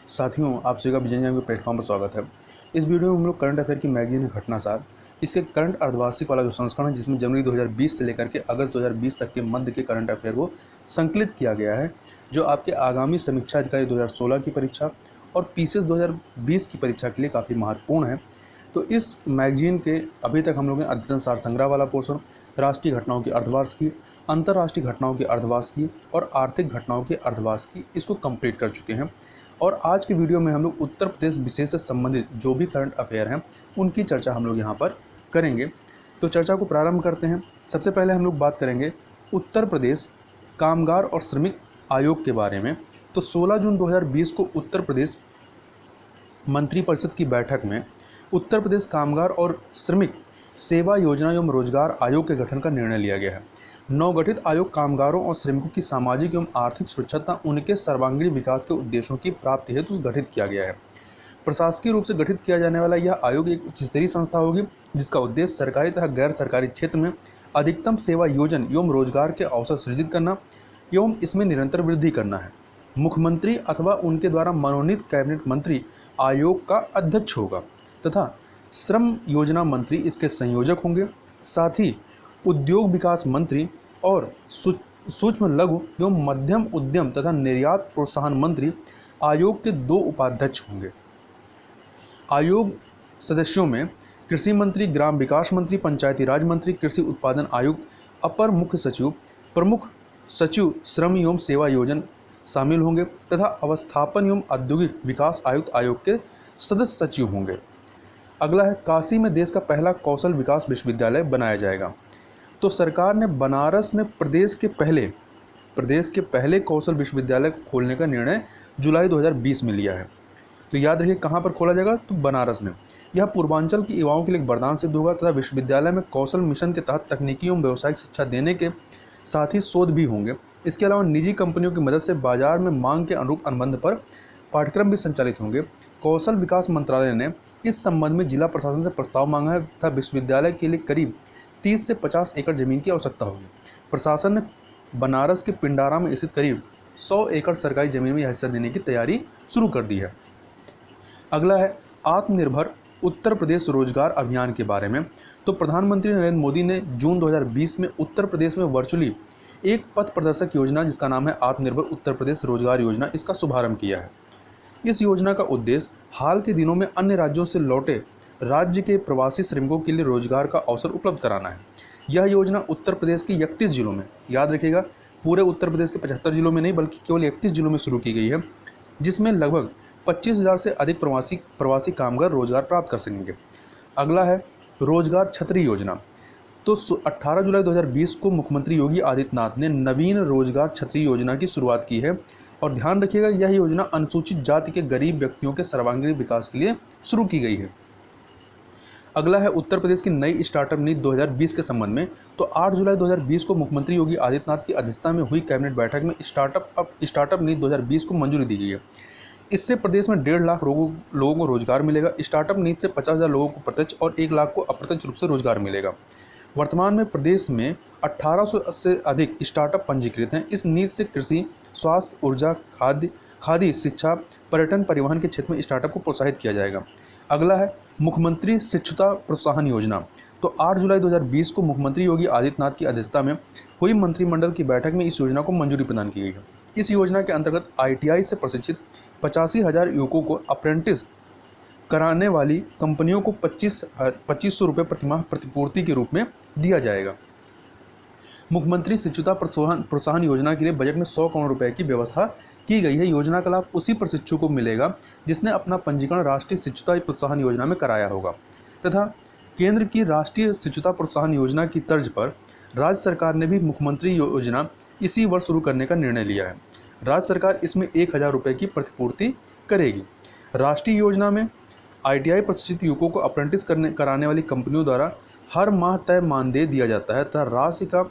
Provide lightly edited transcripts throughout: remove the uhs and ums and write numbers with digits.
साथियों, आप सभी का विजय के प्लेटफॉर्म पर स्वागत है। इस वीडियो में हम लोग करंट अफेयर की मैगजीन है घटनासार, इसके करंट अर्धवार्षिक वाला जो संस्करण है, जिसमें जनवरी 2020 से लेकर के अगस्त 2020 तक के मध्य के करंट अफेयर को संकलित किया गया है, जो आपके आगामी समीक्षा अधिकारी 2016 की परीक्षा और पीसीएस 2020 की परीक्षा के लिए काफ़ी महत्वपूर्ण है। तो इस मैगजीन के अभी तक हम लोगों ने अद्यतन सार संग्रह वाला पोर्शन, राष्ट्रीय घटनाओं की अर्धवार्षिकी, अंतर्राष्ट्रीय घटनाओं की अर्धवार्षिकी और आर्थिक घटनाओं की अर्धवार्षिकी इसको कंप्लीट कर चुके हैं। और आज की वीडियो में हम लोग उत्तर प्रदेश विशेष से संबंधित जो भी करंट अफेयर हैं उनकी चर्चा हम लोग यहाँ पर करेंगे। तो चर्चा को प्रारंभ करते हैं। सबसे पहले हम लोग बात करेंगे उत्तर प्रदेश कामगार और श्रमिक आयोग के बारे में। तो 16 जून 2020 को उत्तर प्रदेश मंत्रिपरिषद की बैठक में उत्तर प्रदेश कामगार और श्रमिक सेवा योजना एवं रोजगार आयोग के गठन का निर्णय लिया गया है। नवगठित आयोग कामगारों और श्रमिकों की सामाजिक एवं आर्थिक सुरक्षा तथा उनके सर्वांगीण विकास के उद्देश्यों की प्राप्ति हेतु गठित किया गया है। प्रशासकीय रूप से गठित किया जाने वाला यह आयोग एक उच्च स्तरीय संस्था होगी, जिसका उद्देश्य सरकारी तथा गैर सरकारी क्षेत्र में अधिकतम सेवा योजन एवं रोजगार के अवसर सृजित करना एवं इसमें निरंतर वृद्धि करना है। मुख्यमंत्री अथवा उनके द्वारा मनोनीत कैबिनेट मंत्री आयोग का अध्यक्ष होगा तथा श्रम योजना मंत्री इसके संयोजक होंगे। साथ ही उद्योग विकास मंत्री और सूक्ष्म लघु एवं मध्यम उद्यम तथा निर्यात प्रोत्साहन मंत्री आयोग के 2 उपाध्यक्ष होंगे। आयोग सदस्यों में कृषि मंत्री, ग्राम विकास मंत्री, पंचायती राज मंत्री, कृषि उत्पादन आयुक्त, अपर मुख्य सचिव, प्रमुख सचिव श्रम एवं सेवा योजन शामिल होंगे तथा अवस्थापन एवं औद्योगिक विकास आयुक्त आयोग के सदस्य सचिव होंगे। अगला है काशी में देश का पहला कौशल विकास विश्वविद्यालय बनाया जाएगा। तो सरकार ने बनारस में प्रदेश के पहले कौशल विश्वविद्यालय खोलने का निर्णय जुलाई 2020 में लिया है। तो याद रखिए कहाँ पर खोला जाएगा, तो बनारस में। यह पूर्वांचल के युवाओं के लिए वरदान सिद्ध होगा तथा विश्वविद्यालय में कौशल मिशन के तहत तकनीकी एवं व्यावसायिक शिक्षा देने के साथ ही शोध भी होंगे। इसके अलावा निजी कंपनियों की मदद से बाजार में मांग के अनुरूप अनुबंध पर पाठ्यक्रम भी संचालित होंगे। कौशल विकास मंत्रालय ने इस संबंध में जिला प्रशासन से प्रस्ताव मांगा है तथा विश्वविद्यालय के लिए करीब 30 से 50 एकड़ जमीन की आवश्यकता होगी। प्रशासन ने बनारस के पिंडारा में स्थित करीब 100 एकड़ सरकारी जमीन में हिस्सा देने की तैयारी शुरू कर दी है। अगला है आत्मनिर्भर उत्तर प्रदेश रोजगार अभियान के बारे में। तो प्रधानमंत्री नरेंद्र मोदी ने जून 2020 में उत्तर प्रदेश में वर्चुअली एक पथ प्रदर्शक योजना, जिसका नाम है आत्मनिर्भर उत्तर प्रदेश रोजगार योजना, इसका शुभारंभ किया है। इस योजना का उद्देश्य हाल के दिनों में अन्य राज्यों से लौटे राज्य के प्रवासी श्रमिकों के लिए रोजगार का अवसर उपलब्ध कराना है। यह योजना उत्तर प्रदेश के 31 जिलों में, याद रखिएगा पूरे उत्तर प्रदेश के 75 जिलों में नहीं बल्कि केवल 31 जिलों में शुरू की गई है, जिसमें लगभग 25,000 से अधिक प्रवासी कामगार रोजगार प्राप्त कर सकेंगे। अगला है रोजगार छतरी योजना। तो 18 जुलाई 2020 को मुख्यमंत्री योगी आदित्यनाथ ने नवीन रोजगार छतरी योजना की शुरुआत की है। और ध्यान रखिएगा यह योजना अनुसूचित जाति के गरीब व्यक्तियों के सर्वांगीण विकास के लिए शुरू की गई है। अगला है उत्तर प्रदेश की नई स्टार्टअप नीति 2020 के संबंध में। तो 8 जुलाई 2020 को मुख्यमंत्री योगी आदित्यनाथ की अध्यक्षता में हुई कैबिनेट बैठक में स्टार्टअप नीति 2020 को मंजूरी दी गई है। इससे प्रदेश में 1.5 लाख लोगों को रोजगार मिलेगा। स्टार्टअप नीति से 50,000 लोगों को प्रत्यक्ष और 1 लाख को अप्रत्यक्ष रूप से रोजगार मिलेगा। वर्तमान में प्रदेश में 1800 से अधिक स्टार्टअप पंजीकृत हैं। इस नीति से कृषि, स्वास्थ्य, ऊर्जा, खादी, शिक्षा, पर्यटन, परिवहन के क्षेत्र में स्टार्टअप को प्रोत्साहित किया जाएगा। अगला है मुख्यमंत्री शिक्षुता प्रोत्साहन योजना। तो 8 जुलाई 2020 को मुख्यमंत्री योगी आदित्यनाथ की अध्यक्षता में हुई मंत्रिमंडल की बैठक में इस योजना को मंजूरी प्रदान की गई है। इस योजना के अंतर्गत ITI से प्रशिक्षित 85,000 युवकों को अप्रेंटिस कराने वाली कंपनियों को 2500 रुपये प्रतिमाह प्रतिपूर्ति के रूप में दिया जाएगा। मुख्यमंत्री शिक्षुता प्रोत्साहन योजना के लिए बजट में 100 करोड़ रुपए की व्यवस्था की गई है। योजना का लाभ उसी प्रशिक्षु को मिलेगा जिसने अपना पंजीकरण राष्ट्रीय शिक्षुता प्रोत्साहन योजना में कराया होगा तथा केंद्र की राष्ट्रीय शिक्षुता प्रोत्साहन योजना की तर्ज पर राज्य सरकार ने भी मुख्यमंत्री योजना इसी वर्ष शुरू करने का निर्णय लिया है। राज्य सरकार इसमें 1,000 रुपये की प्रतिपूर्ति करेगी। राष्ट्रीय योजना में ITI प्रशिक्षित युवकों को अप्रेंटिस कराने वाली कंपनियों द्वारा हर माह तय मानदेय दिया जाता है तथा राशि का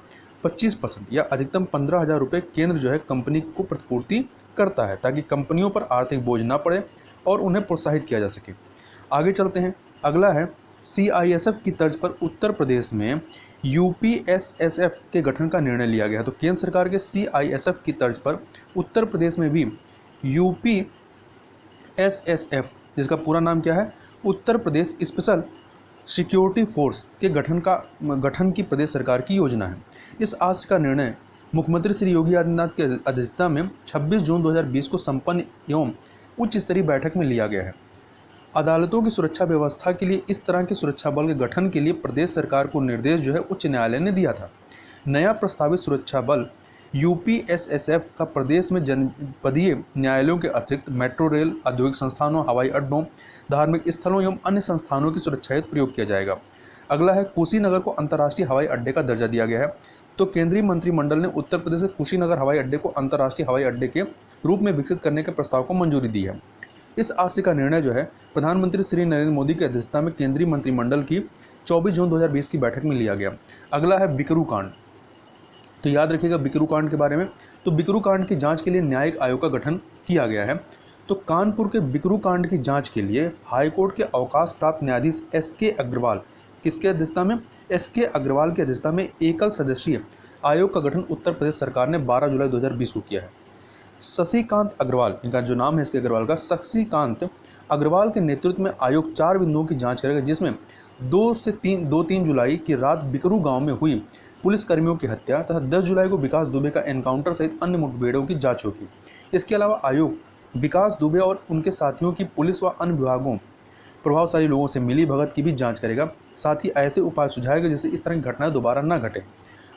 25% या अधिकतम 15,000 रुपये केंद्र जो है कंपनी को प्रतिपूर्ति करता है, ताकि कंपनियों पर आर्थिक बोझ ना पड़े और उन्हें प्रोत्साहित किया जा सके। आगे चलते हैं। अगला है CISF की तर्ज पर उत्तर प्रदेश में UPSSF के गठन का निर्णय लिया गया। तो केंद्र सरकार के CISF की तर्ज पर उत्तर प्रदेश में भी UPSSF, जिसका पूरा नाम क्या है, Uttar Pradesh special security force के गठन की प्रदेश सरकार की योजना है। इस आशय का निर्णय मुख्यमंत्री श्री योगी आदित्यनाथ की अध्यक्षता में 26 जून 2020 को संपन्न एवं उच्च स्तरीय बैठक में लिया गया है। अदालतों की सुरक्षा व्यवस्था के लिए इस तरह के सुरक्षा बल के गठन के लिए प्रदेश सरकार को निर्देश जो है उच्च न्यायालय ने दिया था। नया प्रस्तावित सुरक्षा बल UPSSF का प्रदेश में जनपदीय न्यायालयों के अतिरिक्त मेट्रो रेल, औद्योगिक संस्थानों, हवाई अड्डों, धार्मिक स्थलों एवं अन्य संस्थानों की सुरक्षा हेतु प्रयोग किया जाएगा। अगला है, कुशीनगर को अंतर्राष्ट्रीय हवाई अड्डे का दर्जा दिया गया है। तो केंद्रीय मंत्रिमंडल ने उत्तर प्रदेश के कुशीनगर हवाई अड्डे को अंतर्राष्ट्रीय हवाई अड्डे के रूप में विकसित करने के प्रस्ताव को मंजूरी दी है। इस आशय का निर्णय जो है प्रधानमंत्री श्री नरेंद्र मोदी की अध्यक्षता में केंद्रीय मंत्रिमंडल की 24 जून 2020 की बैठक में लिया गया। अगला है बिकरू कांड। तो याद रखिएगा बिकरू कांड के बारे में। तो बिकरू कांड की जांच के लिए न्यायिक आयोग का गठन किया गया है। तो कानपुर के बिकरू कांड की जांच के लिए हाईकोर्ट के अवकाश प्राप्त न्यायाधीश SK अग्रवाल, किसके अध्यक्षता में, SK अग्रवाल की अध्यक्षता में एकल सदस्यीय आयोग का गठन उत्तर प्रदेश सरकार ने 12 जुलाई 2020 को किया है। शशिकांत अग्रवाल, इनका जो नाम है इसके अग्रवाल का, शशिकांत अग्रवाल के नेतृत्व में आयोग 4 बिंदुओं की जांच करेगा, जिसमें 2-3 जुलाई की रात बिकरू गांव में हुई पुलिसकर्मियों की हत्या तथा 10 जुलाई को विकास दुबे का एनकाउंटर सहित अन्य मुठभेड़ों की जांच होगी। इसके अलावा आयोग विकास दुबे और उनके साथियों की पुलिस व अन्य विभागों प्रभावशाली लोगों से मिली भगत की भी जांच करेगा। साथ ही ऐसे उपाय सुझाएगा जिससे इस तरह की घटनाएं दोबारा न घटे।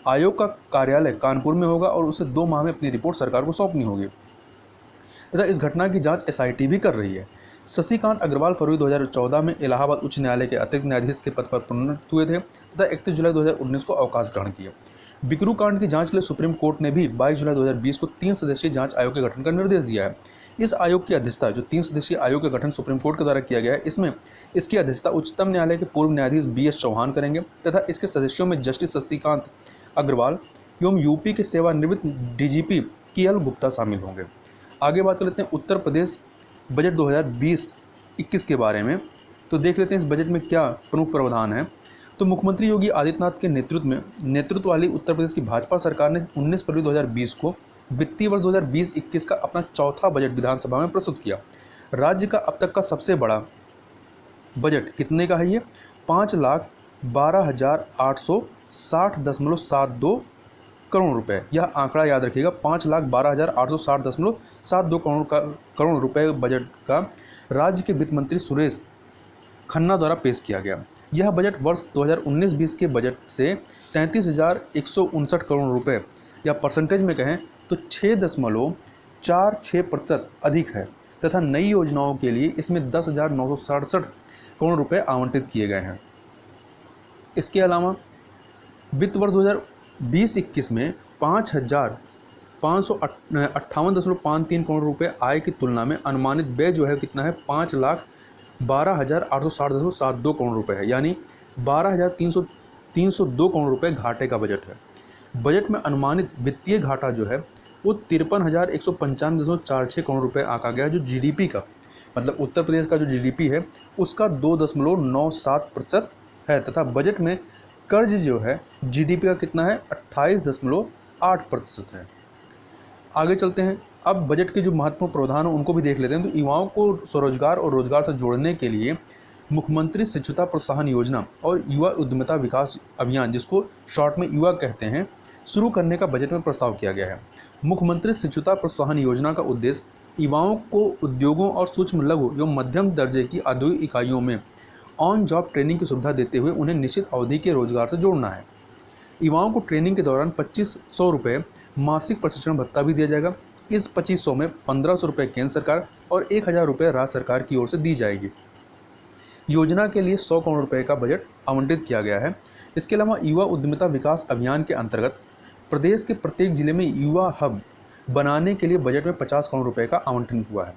आयोग का कार्यालय कानपुर में होगा और उसे 2 माह में अपनी रिपोर्ट सरकार को सौंपनी होगी तथा इस घटना की जांच SIT भी कर रही है। शशिकांत अग्रवाल फरवरी 2014 में इलाहाबाद उच्च न्यायालय के अतिरिक्त न्यायाधीश के पद पर प्रोन्नत हुए थे तथा 31 जुलाई 2019 को अवकाश ग्रहण किया। बिकरू कांड की जांच के लिए सुप्रीम कोर्ट ने भी 22 जुलाई 2020 को 3 सदस्यीय जांच आयोग के गठन का निर्देश दिया है। इस आयोग की अध्यक्षता, जो 3 सदस्यीय आयोग का गठन सुप्रीम कोर्ट के द्वारा किया गया है, इसमें इसकी अध्यक्षता उच्चतम न्यायालय के पूर्व न्यायाधीश BS चौहान करेंगे तथा इसके सदस्यों में जस्टिस शशिकांत अग्रवाल एवं यूपी के सेवानिवृत्त DGP KL गुप्ता शामिल होंगे। आगे बात कर लेते हैं उत्तर प्रदेश बजट 2020-21 के बारे में। तो देख लेते हैं इस बजट में क्या प्रमुख प्रावधान है। तो मुख्यमंत्री योगी आदित्यनाथ के नेतृत्व वाली उत्तर प्रदेश की भाजपा सरकार ने 19 फरवरी 2020 को वित्तीय वर्ष 2020-21 का अपना चौथा बजट विधानसभा में प्रस्तुत किया। राज्य का अब तक का सबसे बड़ा बजट कितने का है ये, 5,12,860.72 करोड़ रुपए। यह आंकड़ा याद रखिएगा, 5,12,860.72 करोड़ रुपए बजट का राज्य के वित्त मंत्री सुरेश खन्ना द्वारा पेश किया गया। यह बजट वर्ष 2019-20 के बजट से 33,159 करोड़ रुपए या परसेंटेज में कहें तो 6.46% अधिक है तथा नई योजनाओं के लिए इसमें 10,967 करोड़ रुपए आवंटित किए गए हैं। इसके अलावा वित्त वर्ष 2020-21 में 5,558.53 करोड़ रुपए आय की तुलना में अनुमानित व्यय जो है कितना है, 5,12,860.72 करोड़ रुपए है, यानी 12,302 करोड़ रुपए घाटे का बजट है। बजट में अनुमानित वित्तीय घाटा जो है वो 53,195.46 करोड़ रुपए आंका गया है, जो GDP का मतलब उत्तर प्रदेश का जो GDP है उसका 2.97% है तथा बजट में कर्ज जो है GDP का कितना है, 28.8% है। आगे चलते हैं, अब बजट के जो महत्वपूर्ण प्रावधान हैं उनको भी देख लेते हैं। तो युवाओं को स्वरोजगार और रोजगार से जोड़ने के लिए मुख्यमंत्री शिक्षुता प्रोत्साहन योजना और युवा उद्यमिता विकास अभियान, जिसको शॉर्ट में युवा कहते हैं, शुरू करने का बजट में प्रस्ताव किया गया है। मुख्यमंत्री शिक्षुता प्रोत्साहन योजना का उद्देश्य युवाओं को उद्योगों और सूक्ष्म लघु एवं मध्यम दर्जे की औद्योगिक इकाइयों में ऑन जॉब ट्रेनिंग की सुविधा देते हुए उन्हें निश्चित अवधि के रोजगार से जोड़ना है। युवाओं को ट्रेनिंग के दौरान 2,500 रुपये मासिक प्रशिक्षण भत्ता भी दिया जाएगा। इस 2,500 में 1,500 रुपये केंद्र सरकार और 1,000 रुपये राज्य सरकार की ओर से दी जाएगी। योजना के लिए 100 करोड़ रुपये का बजट आवंटित किया गया है। इसके अलावा युवा उद्यमिता विकास अभियान के अंतर्गत प्रदेश के प्रत्येक जिले में युवा हब बनाने के लिए बजट में 50 करोड़ रुपये का आवंटन हुआ है।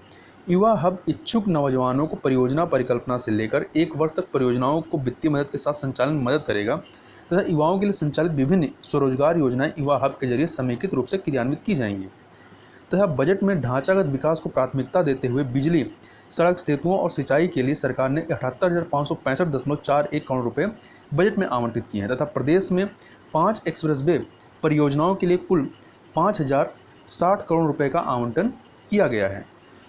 युवा हब इच्छुक नौजवानों को परियोजना परिकल्पना से लेकर 1 वर्ष तक परियोजनाओं को वित्तीय मदद के साथ संचालन में मदद करेगा तथा युवाओं के लिए संचालित विभिन्न स्वरोजगार योजनाएं युवा हब के जरिए समेकित रूप से क्रियान्वित की जाएंगी तथा बजट में ढांचागत विकास को प्राथमिकता देते हुए बिजली, सड़क, सेतुओं और सिंचाई के लिए सरकार ने 78,565.41 करोड़ रुपये बजट में आवंटित किए हैं तथा प्रदेश में 5 एक्सप्रेसवे परियोजनाओं के लिए कुल 5,060 करोड़ रुपये का आवंटन किया गया है।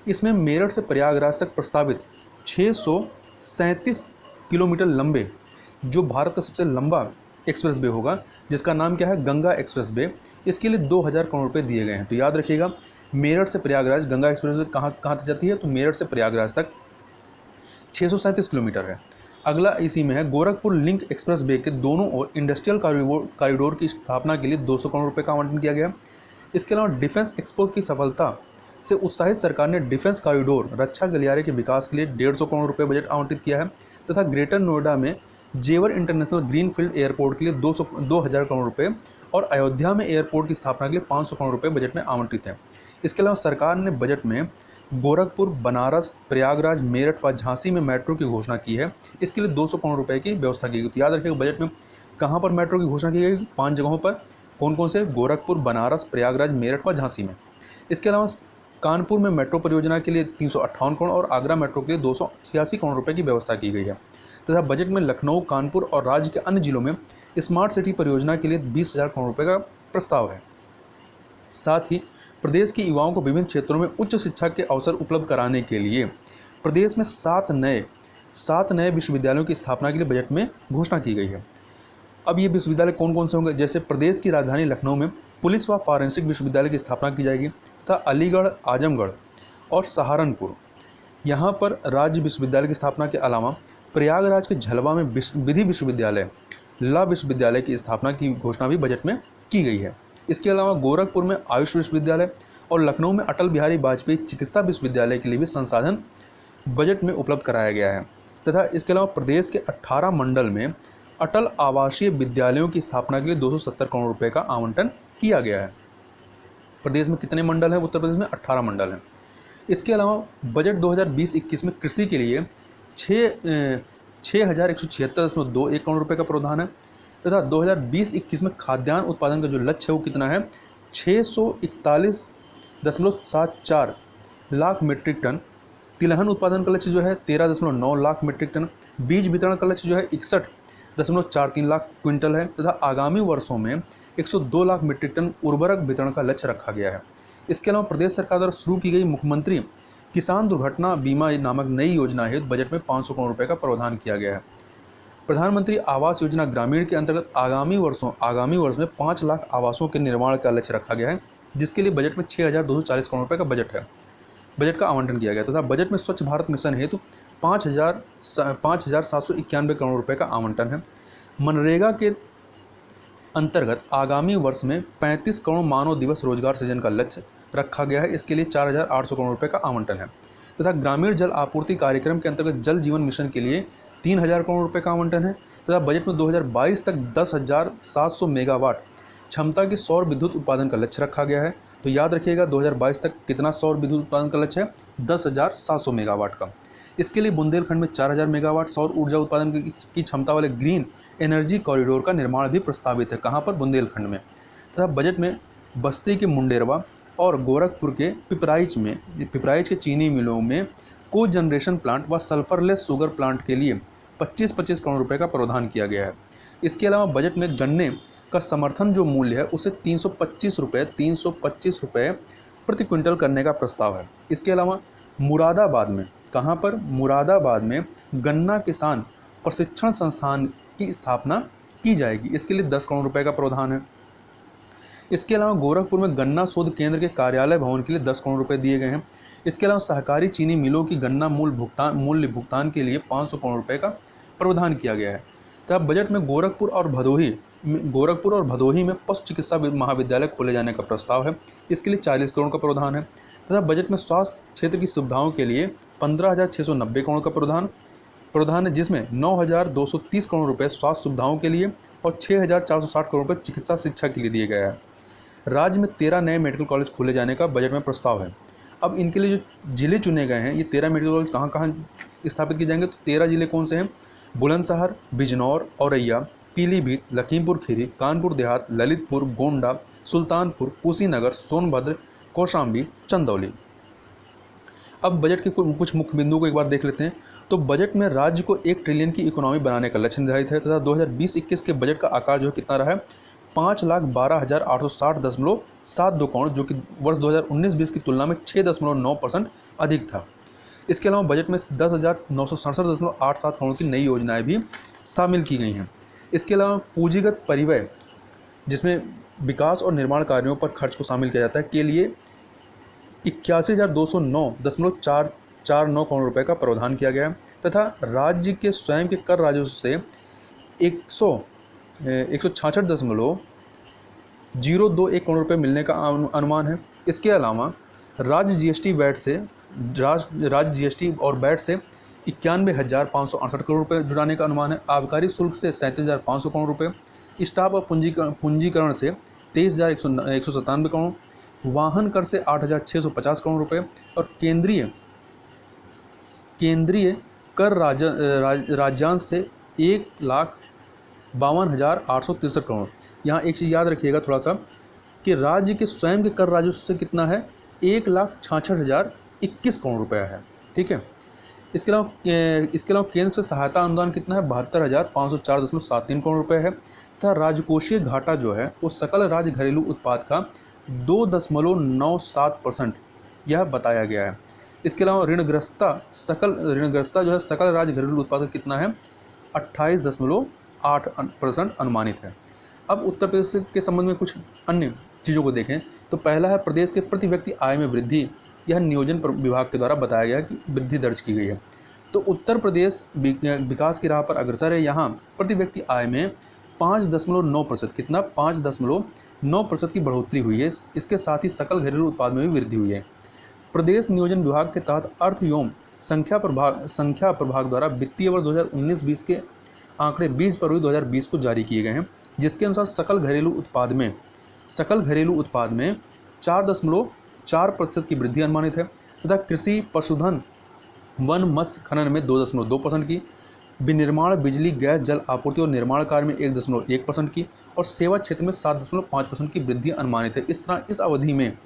इसमें मेरठ से प्रयागराज तक प्रस्तावित 637 किलोमीटर लंबे जो भारत का सबसे लंबा एक्सप्रेस वे होगा, जिसका नाम क्या है, गंगा एक्सप्रेस वे, इसके लिए 2000 करोड़ रुपए दिए गए हैं। तो याद रखिएगा, मेरठ से प्रयागराज गंगा एक्सप्रेस वे कहाँ तक जाती है, तो मेरठ से प्रयागराज तक 637 किलोमीटर है। अगला इसी में है, गोरखपुर लिंक एक्सप्रेस वे के दोनों ओर इंडस्ट्रियल कॉरिडोर की स्थापना के लिए 200 करोड़ रुपए का आवंटन किया गया। इसके अलावा डिफेंस एक्सपो की सफलता से उत्साहित सरकार ने डिफेंस कॉरिडोर रक्षा गलियारे के विकास के लिए 150 करोड़ रुपए बजट आवंटित किया है तथा ग्रेटर नोएडा में जेवर इंटरनेशनल ग्रीनफील्ड एयरपोर्ट के लिए 2000 करोड़ रुपए और अयोध्या में एयरपोर्ट की स्थापना के लिए 500 करोड़ रुपए बजट में आवंटित है। इसके अलावा सरकार ने बजट में गोरखपुर, बनारस, प्रयागराज, मेरठ व झांसी में मेट्रो की घोषणा की है। इसके लिए 200 करोड़ रुपए की व्यवस्था की गई। तो याद रखिएगा, बजट में कहाँ पर मेट्रो की घोषणा की गई, 5 जगहों पर। कौन कौन से, गोरखपुर, बनारस, प्रयागराज, मेरठ व झांसी में। इसके अलावा कानपुर में मेट्रो परियोजना के लिए 358 करोड़ और आगरा मेट्रो के लिए 286 करोड़ रुपए की व्यवस्था की गई है तथा बजट में लखनऊ, कानपुर और राज्य के अन्य जिलों में स्मार्ट सिटी परियोजना के लिए 20,000 करोड़ रुपए का प्रस्ताव है। साथ ही प्रदेश के युवाओं को विभिन्न क्षेत्रों में उच्च शिक्षा के अवसर उपलब्ध कराने के लिए प्रदेश में 7 नए विश्वविद्यालयों की स्थापना के लिए बजट में घोषणा की गई है। अब ये विश्वविद्यालय कौन कौन से होंगे, जैसे प्रदेश की राजधानी लखनऊ में पुलिस व फॉरेंसिक विश्वविद्यालय की स्थापना की जाएगी तथा अलीगढ़, आजमगढ़ और सहारनपुर यहाँ पर राज्य विश्वविद्यालय की स्थापना के अलावा प्रयागराज के झलवा में विधि विश्वविद्यालय, ला विश्वविद्यालय की स्थापना की घोषणा भी बजट में की गई है। इसके अलावा गोरखपुर में आयुष विश्वविद्यालय और लखनऊ में अटल बिहारी वाजपेयी चिकित्सा विश्वविद्यालय के लिए भी संसाधन बजट में उपलब्ध कराया गया है तथा इसके अलावा प्रदेश के 18 मंडल में अटल आवासीय विद्यालयों की स्थापना के लिए 270 करोड़ रुपए का आवंटन किया गया है। प्रदेश में कितने मंडल हैं, उत्तर प्रदेश में 18 मंडल हैं। इसके अलावा बजट 2020-21 में कृषि के लिए 6,176.21 करोड़ रुपए का प्रावधान है तथा 2020-21 में खाद्यान्न उत्पादन का जो लक्ष्य है वो कितना है, 641.74 लाख मीट्रिक टन। तिलहन उत्पादन का लक्ष्य जो है 13.9 लाख मीट्रिक टन। बीज वितरण का लक्ष्य जो है 61.43 लाख क्विंटल है तथा आगामी वर्षों में 102 लाख मीट्रिक टन उर्वरक वितरण का लक्ष्य रखा गया है। इसके अलावा प्रदेश सरकार द्वारा शुरू की गई मुख्यमंत्री किसान दुर्घटना बीमा नामक नई योजना हेतु बजट में 500 करोड़ रुपए का प्रावधान किया गया है। प्रधानमंत्री आवास योजना ग्रामीण के अंतर्गत आगामी वर्ष में 5 लाख आवासों के निर्माण का लक्ष्य रखा गया है, जिसके लिए बजट में 6,240 करोड़ रुपए का बजट का आवंटन किया गया तथा बजट में स्वच्छ भारत मिशन हेतु 5,791 करोड़ रुपए का आवंटन है। मनरेगा के अंतर्गत आगामी वर्ष में 35 करोड़ मानव दिवस रोजगार सृजन का लक्ष्य रखा गया है। इसके लिए 4,800 करोड़ रुपए का आवंटन है तथा ग्रामीण जल आपूर्ति कार्यक्रम के अंतर्गत जल जीवन मिशन के लिए 3,000 करोड़ रुपए का आवंटन है तथा बजट में 2022 तक 10,700 मेगावाट क्षमता के सौर विद्युत उत्पादन का लक्ष्य रखा गया है। तो याद रखिएगा, 2022 तक कितना सौर विद्युत उत्पादन का लक्ष्य है, 10,700 मेगावाट का। इसके लिए बुंदेलखंड में 4,000 मेगावाट सौर ऊर्जा उत्पादन की क्षमता वाले ग्रीन एनर्जी कॉरिडोर का निर्माण भी प्रस्तावित है। कहाँ पर, बुंदेलखंड में। तथा बजट में बस्ती के मुंडेरवा और गोरखपुर के पिपराइच के चीनी मिलों में को जनरेशन प्लांट व सल्फरलेस शुगर प्लांट के लिए 25-25 करोड़ रुपए का प्रावधान किया गया है। इसके अलावा बजट में गन्ने का समर्थन जो मूल्य है उसे 325 रुपए प्रति क्विंटल करने का प्रस्ताव है। इसके अलावा मुरादाबाद में, कहाँ पर, मुरादाबाद में गन्ना किसान प्रशिक्षण संस्थान की स्थापना की जाएगी। इसके लिए 10 करोड़ रुपए का प्रावधान है। इसके अलावा गोरखपुर में गन्ना शोध केंद्र के कार्यालय भवन के लिए 10 करोड़ रुपए दिए गए हैं। इसके अलावा सहकारी चीनी मिलों की गन्ना मूल्य भुगतान के लिए 500 करोड़ रुपए का प्रावधान किया गया है। तथा बजट में गोरखपुर और भदोही में पशु चिकित्सा महाविद्यालय खोले जाने का प्रस्ताव है। इसके लिए 40 करोड़ का प्रावधान है तथा बजट में स्वास्थ्य क्षेत्र की सुविधाओं के लिए 15,690 करोड़ का प्रावधान है, जिसमें 9,230 करोड़ रुपए स्वास्थ्य सुविधाओं के लिए और 6,460 करोड़ रुपए चिकित्सा शिक्षा के लिए दिए गए हैं। राज्य में 13 नए मेडिकल कॉलेज खोले जाने का बजट में प्रस्ताव है। अब इनके लिए जो जिले चुने गए हैं, ये 13 मेडिकल कॉलेज कहाँ कहाँ स्थापित किए जाएंगे, तो 13 जिले कौन से हैं, बुलंदशहर, बिजनौर, औरैया, पीलीभीत, लखीमपुर खीरी, कानपुर देहात, ललितपुर, गोंडा, सुल्तानपुर, कुशीनगर, सोनभद्र, कौशाम्बी, चंदौली। अब बजट के कुछ मुख्य बिंदुओं को एक बार देख लेते हैं। तो बजट में राज्य को 1 ट्रिलियन की इकोनॉमी बनाने का लक्ष्य निर्धारित है तथा 2020-21 के बजट का आकार जो है कितना रहा है, 5,12,860.72 करोड़, जो कि वर्ष 2019-20 की तुलना में 6.9% अधिक था। इसके अलावा बजट में 10,967.87 करोड़ की नई योजनाएं भी शामिल की गई हैं। इसके अलावा पूंजीगत परिव्यय, जिसमें विकास और निर्माण कार्यों पर खर्च को शामिल किया जाता है, के लिए 81,209.449 करोड़ रुपए का प्रावधान किया गया है तथा राज्य के स्वयं के कर राजस्व से 166.021 करोड़ रुपए मिलने का अनुमान है। इसके अलावा राज्य जीएसटी और वैट से 91,568 करोड़ रुपए जुटाने का अनुमान है। आबकारी शुल्क से 37,500 करोड़ रुपए, स्टाफ और पूंजीकरण से 23,197 करोड़, वाहन कर से 8,650 करोड़ रुपए और केंद्रीय कर राज्यांश से 1,52,863 करोड़। यहाँ एक चीज़ याद रखिएगा थोड़ा सा कि राज्य के स्वयं के कर राजस्व से कितना है, 1,66,021 करोड़ रुपया है। ठीक है। इसके अलावा केंद्र से सहायता अनुदान कितना है, 72,504.73 करोड़ रुपए है तथा राजकोषीय घाटा जो है वो सकल राज्य घरेलू उत्पाद का 2.97% यह बताया गया है। इसके अलावा ऋणग्रस्तता जो है सकल राज्य घरेलू उत्पाद का कितना है, 28.8% अनुमानित है। अब उत्तर प्रदेश के संबंध में कुछ अन्य चीज़ों को देखें तो पहला है प्रदेश के प्रति व्यक्ति आय में वृद्धि। यह नियोजन विभाग के द्वारा बताया गया कि वृद्धि दर्ज की गई है। तो उत्तर प्रदेश विकास की राह पर अग्रसर है। यहाँ प्रति व्यक्ति आय में 5.9% कितना 5.9% की बढ़ोतरी हुई है। इसके साथ ही सकल घरेलू उत्पाद में भी वृद्धि हुई है। प्रदेश नियोजन विभाग के तहत अर्थ एवं संख्या प्रभाग द्वारा वित्तीय वर्ष 2019-20 के आंकड़े 20 फरवरी 2020 को जारी किए गए हैं, जिसके अनुसार सकल घरेलू उत्पाद में 4.4% की वृद्धि अनुमानित है तथा कृषि, पशुधन, वन, मत्स्य खनन में 2.2% की, विनिर्माण, बिजली, गैस, जल आपूर्ति और निर्माण कार्य में 1.1% की और सेवा क्षेत्र में 7.5% की वृद्धि अनुमानित है। इस तरह इस अवधि में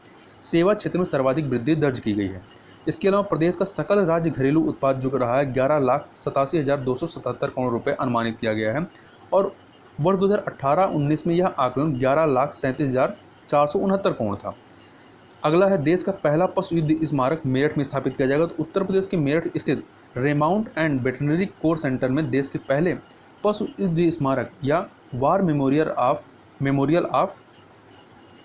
सेवा क्षेत्र में सर्वाधिक वृद्धि दर्ज की गई है। इसके अलावा प्रदेश का सकल राज्य घरेलू उत्पाद जो रहा है 11,87,277 करोड़ रुपए अनुमानित किया गया है और वर्ष 2018-19 में यह आकलन 11,37,469 करोड़ था। अगला है देश का पहला पशु युद्ध स्मारक मेरठ में स्थापित किया जाएगा। तो उत्तर प्रदेश के मेरठ स्थित रेमाउंट एंड वेटरनरी कोर सेंटर में देश के पहले पशु युद्ध स्मारक या वार मेमोरियल ऑफ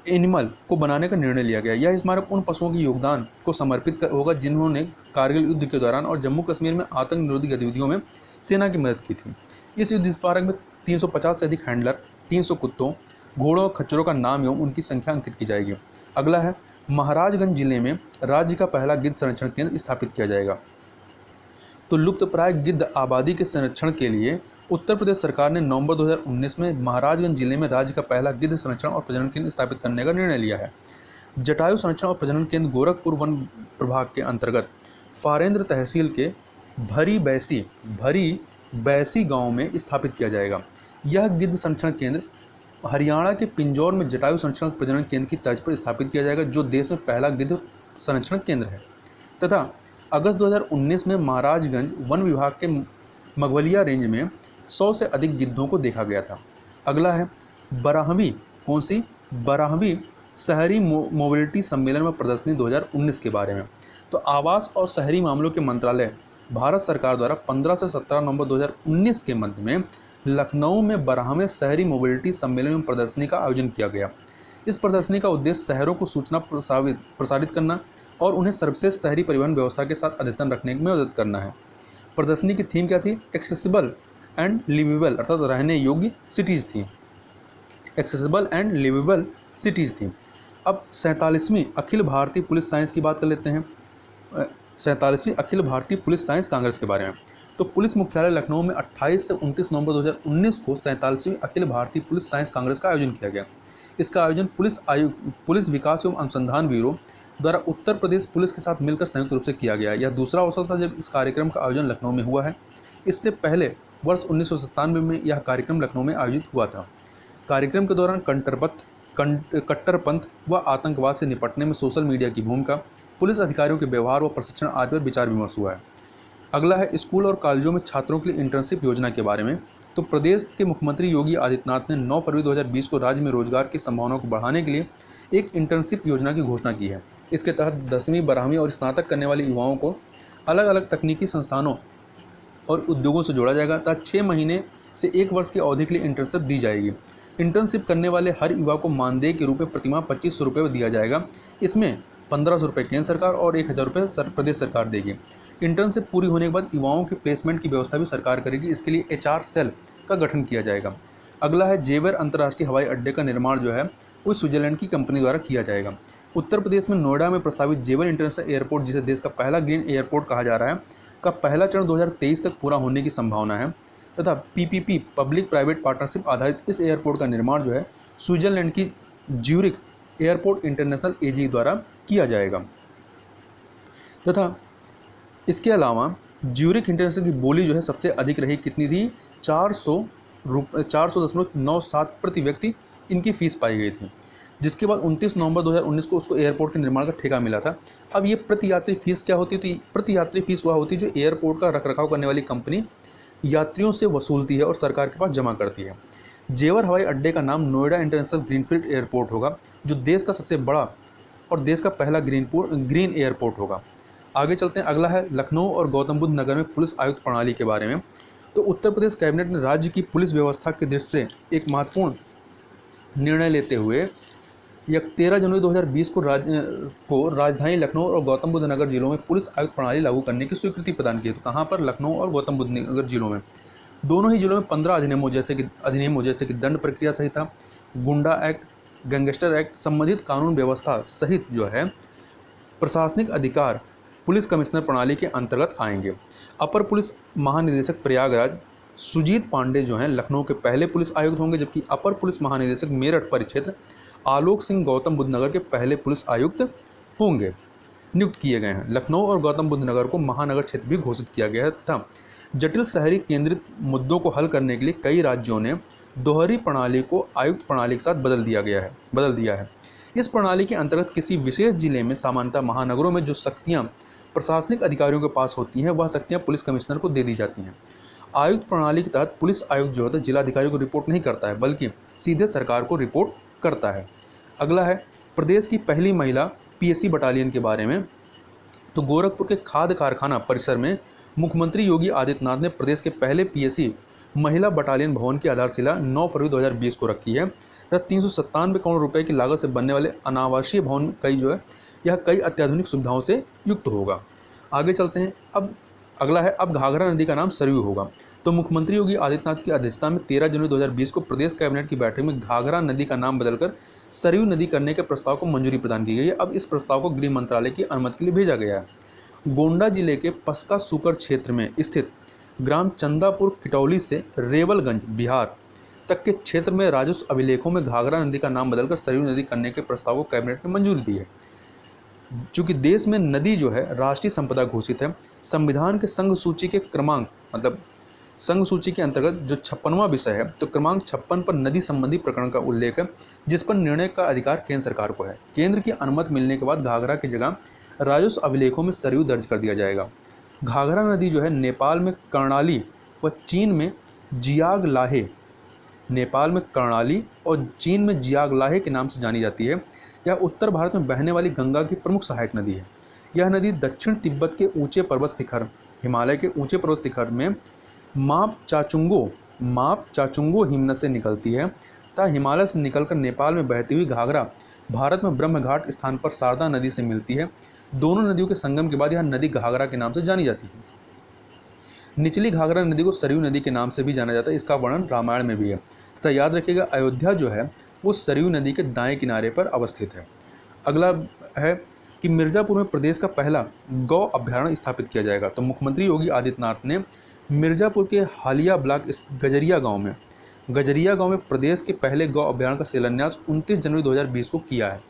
एनिमल को बनाने का निर्णय लिया गया। यह स्मारक उन पशुओं के योगदान को समर्पित होगा जिन्होंने कारगिल युद्ध के दौरान और जम्मू कश्मीर में आतंक निरोधी गतिविधियों में सेना की मदद की थी। इस युद्ध स्मारक में 350 से अधिक हैंडलर, 300 कुत्तों, घोड़ों और खच्चरों का नाम एवं उनकी संख्या अंकित की जाएगी। अगला है महाराजगंज जिले में राज्य का पहला गिद्ध संरक्षण केंद्र स्थापित किया जाएगा। तो लुप्तप्राय गिद्ध आबादी के संरक्षण के लिए उत्तर प्रदेश सरकार ने नवंबर 2019 में महाराजगंज जिले में राज्य का पहला गिद्ध संरक्षण और प्रजनन केंद्र स्थापित करने का निर्णय लिया है। जटायु संरक्षण और प्रजनन केंद्र गोरखपुर वन प्रभाग के अंतर्गत फारेंद्र तहसील के भरी बैसी गांव में स्थापित किया जाएगा। यह गिद्ध संरक्षण केंद्र हरियाणा के पिंजौर में जटायु संरक्षण और प्रजनन केंद्र की तर्ज पर स्थापित किया जाएगा, जो देश में पहला गिद्ध संरक्षण केंद्र है। तथा अगस्त 2019 में महाराजगंज वन विभाग के मगवलिया रेंज में 100 से अधिक गिद्धों को देखा गया था। अगला है 12वीं शहरी मोबिलिटी सम्मेलन में प्रदर्शनी 2019 के बारे में। तो आवास और शहरी मामलों के मंत्रालय भारत सरकार द्वारा 15 से 17 नवंबर 2019 के मध्य में लखनऊ में 12वें शहरी मोबिलिटी सम्मेलन में प्रदर्शनी का आयोजन किया गया। इस प्रदर्शनी का उद्देश्य शहरों को सूचना प्रसारित करना और उन्हें सर्वश्रेष्ठ शहरी परिवहन व्यवस्था के साथ अद्यतन रखने में मदद करना है। प्रदर्शनी की थीम क्या थी? एक्सेसिबल एंड लिवेबल, अर्थात रहने योग्य सिटीज़ थी। एक्सेसिबल एंड लिवेबल सिटीज़ थी। अब 47वीं अखिल भारतीय पुलिस साइंस की बात कर लेते हैं। 47वीं अखिल भारतीय पुलिस साइंस कांग्रेस के बारे में। तो पुलिस मुख्यालय लखनऊ में 28 से 29 नवंबर 2019 को 47वीं अखिल भारतीय पुलिस साइंस कांग्रेस का आयोजन किया गया। इसका आयोजन पुलिस विकास एवं अनुसंधान ब्यूरो द्वारा उत्तर प्रदेश पुलिस के साथ मिलकर संयुक्त रूप से किया गया। यह दूसरा अवसर था जब इस कार्यक्रम का आयोजन लखनऊ में हुआ है। इससे पहले वर्ष 1997 में यह कार्यक्रम लखनऊ में आयोजित हुआ था। कार्यक्रम के दौरान कट्टरपंथ व आतंकवाद से निपटने में सोशल मीडिया की भूमिका, पुलिस अधिकारियों के व्यवहार व प्रशिक्षण आदि पर विचार विमर्श हुआ है। अगला है स्कूल और कॉलेजों में छात्रों के लिए इंटर्नशिप योजना के बारे में। तो प्रदेश के मुख्यमंत्री योगी आदित्यनाथ ने 9 फरवरी 2020 को राज्य में रोजगार की संभावनाओं को बढ़ाने के लिए एक इंटर्नशिप योजना की घोषणा की है। इसके तहत 10वीं 12वीं और स्नातक करने वाले युवाओं को अलग अलग तकनीकी संस्थानों और उद्योगों से जोड़ा जाएगा तथा 6 महीने से 1 वर्ष की अवधि के लिए इंटर्नशिप दी जाएगी। इंटर्नशिप करने वाले हर युवा को मानदेय के रूप में प्रतिमाह 2500 रुपये दिया जाएगा। इसमें 1500 रुपये केंद्र सरकार और 1000 रुपये प्रदेश सरकार देगी। इंटर्नशिप पूरी होने के बाद युवाओं के प्लेसमेंट की व्यवस्था भी सरकार करेगी। इसके लिए HR सेल का गठन किया जाएगा। अगला है जेवर अंतर्राष्ट्रीय हवाई अड्डे का निर्माण जो है वो स्विट्जरलैंड की कंपनी द्वारा किया जाएगा। उत्तर प्रदेश में नोएडा में प्रस्तावित जेवर इंटरनेशनल एयरपोर्ट, जिसे देश का पहला ग्रीन एयरपोर्ट कहा जा रहा है, का पहला चरण 2023 तक पूरा होने की संभावना है तथा PPP पब्लिक प्राइवेट पार्टनरशिप आधारित इस एयरपोर्ट का निर्माण जो है स्विट्जरलैंड की ज्यूरिख एयरपोर्ट इंटरनेशनल AG द्वारा किया जाएगा। तथा इसके अलावा ज्यूरिख इंटरनेशनल की बोली जो है सबसे अधिक रही, कितनी थी? 400.97 प्रति व्यक्ति इनकी फीस पाई गई थी, जिसके बाद 29 नवंबर 2019 को उसको एयरपोर्ट के निर्माण का ठेका मिला था। अब ये प्रति यात्री फीस क्या होती है? तो प्रति यात्री फीस वह होती है जो एयरपोर्ट का रखरखाव करने वाली कंपनी यात्रियों से वसूलती है और सरकार के पास जमा करती है। जेवर हवाई अड्डे का नाम नोएडा इंटरनेशनल ग्रीनफील्ड एयरपोर्ट होगा, जो देश का सबसे बड़ा और देश का पहला ग्रीन एयरपोर्ट होगा। आगे चलते हैं। अगला है लखनऊ और गौतम बुद्ध नगर में पुलिस आयुक्त प्रणाली के बारे में। तो उत्तर प्रदेश कैबिनेट ने राज्य की पुलिस व्यवस्था की दृष्टि से एक महत्वपूर्ण निर्णय लेते हुए 13 जनवरी 2020 को राजधानी लखनऊ और गौतम बुद्ध नगर जिलों में पुलिस आयुक्त प्रणाली लागू करने की स्वीकृति प्रदान की। तो कहाँ पर? लखनऊ और गौतम बुद्ध नगर जिलों में। दोनों ही जिलों में 15 अधिनियमों जैसे कि दंड प्रक्रिया संहिता, गुंडा एक्ट, गैंगस्टर एक्ट, संबंधित कानून व्यवस्था सहित जो है प्रशासनिक अधिकार पुलिस कमिश्नर प्रणाली के अंतर्गत आएंगे। अपर पुलिस महानिदेशक प्रयागराज सुजीत पांडे जो हैं लखनऊ के पहले पुलिस आयुक्त होंगे, जबकि अपर पुलिस महानिदेशक मेरठ परिक्षेत्र आलोक सिंह गौतम बुद्ध नगर के पहले पुलिस आयुक्त होंगे, नियुक्त किए गए हैं। लखनऊ और गौतम बुद्ध नगर को महानगर क्षेत्र भी घोषित किया गया है तथा जटिल शहरी केंद्रित मुद्दों को हल करने के लिए कई राज्यों ने दोहरी प्रणाली को आयुक्त प्रणाली के साथ बदल दिया है। इस प्रणाली के अंतर्गत किसी विशेष जिले में सामान्यतः महानगरों में जो शक्तियाँ प्रशासनिक अधिकारियों के पास होती हैं वह शक्तियाँ पुलिस कमिश्नर को दे दी जाती हैं। आयुक्त प्रणाली के तहत पुलिस आयुक्त जो होता है जिलाधिकारी को रिपोर्ट नहीं करता है, बल्कि सीधे सरकार को रिपोर्ट करता है। अगला है प्रदेश की पहली महिला PSC बटालियन के बारे में। तो गोरखपुर के खाद्य कारखाना परिसर में मुख्यमंत्री योगी आदित्यनाथ ने प्रदेश के पहले PSC महिला बटालियन भवन की आधारशिला 9 फरवरी 2020 को रखी है तथा 397 करोड़ रुपए की लागत से बनने वाले अनावासीय भवन यह कई अत्याधुनिक सुविधाओं से युक्त होगा। आगे चलते हैं। अगला है अब घाघरा नदी का नाम सरयू होगा। तो मुख्यमंत्री योगी आदित्यनाथ की अध्यक्षता में 13 जनवरी 2020 को प्रदेश कैबिनेट की बैठक में घाघरा नदी का नाम बदलकर सरयू नदी करने के प्रस्ताव को मंजूरी प्रदान की गई है। अब इस प्रस्ताव को गृह मंत्रालय की अनुमति के लिए भेजा गया है। गोंडा जिले के पस्का सुकर क्षेत्र में स्थित ग्राम चंदापुर किटौली से रेवलगंज बिहार तक के क्षेत्र में राजस्व अभिलेखों में घाघरा नदी का नाम बदलकर सरयू नदी करने के प्रस्ताव को कैबिनेट ने मंजूरी दी है। चूँकि देश में नदी जो है राष्ट्रीय संपदा घोषित है, संविधान के संघ सूची के संघ सूची के अंतर्गत जो 56वां विषय है, तो क्रमांक 56 पर नदी संबंधी प्रकरण का उल्लेख है, जिस पर निर्णय का अधिकार केंद्र सरकार को है। केंद्र की अनुमति मिलने के बाद घाघरा की जगह राजस्व अभिलेखों में सरयू दर्ज कर दिया जाएगा। घाघरा नदी जो है नेपाल में कर्णाली व चीन में जियागलाहे और चीन में जियागलाहे के नाम से जानी जाती है। यह उत्तर भारत में बहने वाली गंगा की प्रमुख सहायक नदी है। यह नदी दक्षिण तिब्बत के ऊंचे पर्वत शिखर, हिमालय के ऊंचे पर्वत शिखर में माप चाचुंगो हिमनद से निकलती है तथा हिमालय से निकलकर नेपाल में बहती हुई घाघरा भारत में ब्रह्मघाट स्थान पर शारदा नदी से मिलती है। दोनों नदियों के संगम के बाद यह नदी घाघरा के नाम से जानी जाती है। निचली घाघरा नदी को सरयू नदी के नाम से भी जाना जाता है। इसका वर्णन रामायण में भी है तथा याद रखिएगा अयोध्या जो है वो सरयू नदी के दाएं किनारे पर अवस्थित है। अगला है कि मिर्ज़ापुर में प्रदेश का पहला गौ अभ्यारण्य स्थापित किया जाएगा। तो मुख्यमंत्री योगी आदित्यनाथ ने मिर्ज़ापुर के हालिया ब्लॉक गजरिया गांव में प्रदेश के पहले गौ अभ्यारण्य का शिलान्यास 29 जनवरी 2020 को किया है।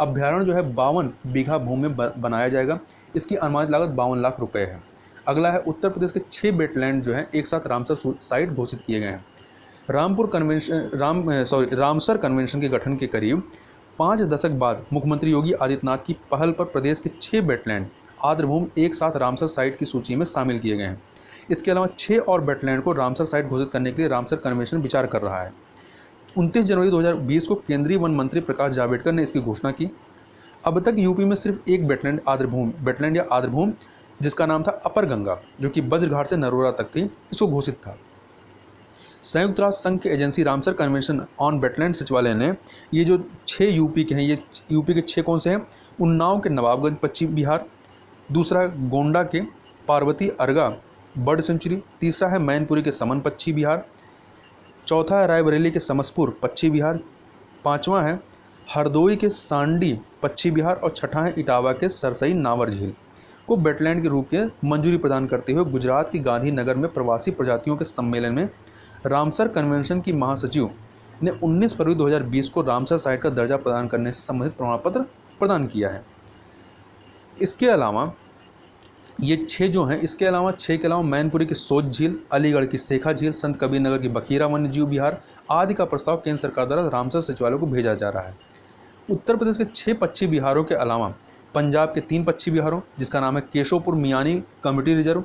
अभ्यारण्य जो है 52 बीघा भूमि में बनाया जाएगा। इसकी अनुमानित लागत 52 लाख रुपए है। अगला है उत्तर प्रदेश के 6 वेटलैंड जो हैं एक साथ रामसर साइट घोषित किए गए हैं। रामसर कन्वेंशन के गठन के करीब 5 दशक बाद मुख्यमंत्री योगी आदित्यनाथ की पहल पर प्रदेश के 6 वेटलैंड आर्द्रभूमि एक साथ रामसर साइट की सूची में शामिल किए गए हैं। इसके अलावा 6 और वेटलैंड को रामसर साइट घोषित करने के लिए रामसर कन्वेंशन विचार कर रहा है। 29 जनवरी 2020 को केंद्रीय वन मंत्री प्रकाश जावड़ेकर ने इसकी घोषणा की। अब तक यूपी में सिर्फ एक वेटलैंड या आर्द्रभूमि जिसका नाम था अपर गंगा, जो कि बज्रघाट से नरोरा तक थी, इसको घोषित था। संयुक्त राष्ट्र संघ की agency Ramsar convention on wetland सचिवालय ने ये जो 6 यूपी के हैं, ये यूपी के 6 कौन से हैं? उन्नाव के नवाबगंज पश्चिम बिहार, दूसरा है गोंडा के पार्वती अर्गा बर्ड सेंचुरी, तीसरा है मैनपुरी के समन पश्चिम बिहार, चौथा है रायबरेली के समसपुर पश्चिम बिहार, पाँचवां है हरदोई के सांडी पश्चिम बिहार और छठा है इटावा के सरसई नावर झील को वेटलैंड के रूप में मंजूरी प्रदान करते हुए गुजरात की गांधीनगर में प्रवासी प्रजातियों के सम्मेलन में रामसर कन्वेंशन की महासचिव ने 19 फरवरी 2020 को रामसर साइट का दर्जा प्रदान करने से संबंधित प्रमाण पत्र प्रदान किया है। इसके अलावा ये 6 जो हैं, इसके अलावा 6 के अलावा मैनपुरी की सोच झील, अलीगढ़ की शेखा झील, संत कबीर नगर की बखीरा वन्यजीव विहार आदि का प्रस्ताव केंद्र सरकार द्वारा रामसर सचिवालय को भेजा जा रहा है। उत्तर प्रदेश के 6 पश्चिमी बिहारों के अलावा पंजाब के 3 पश्चिमी बिहारों जिसका नाम है Keshavpur Miani community reserve,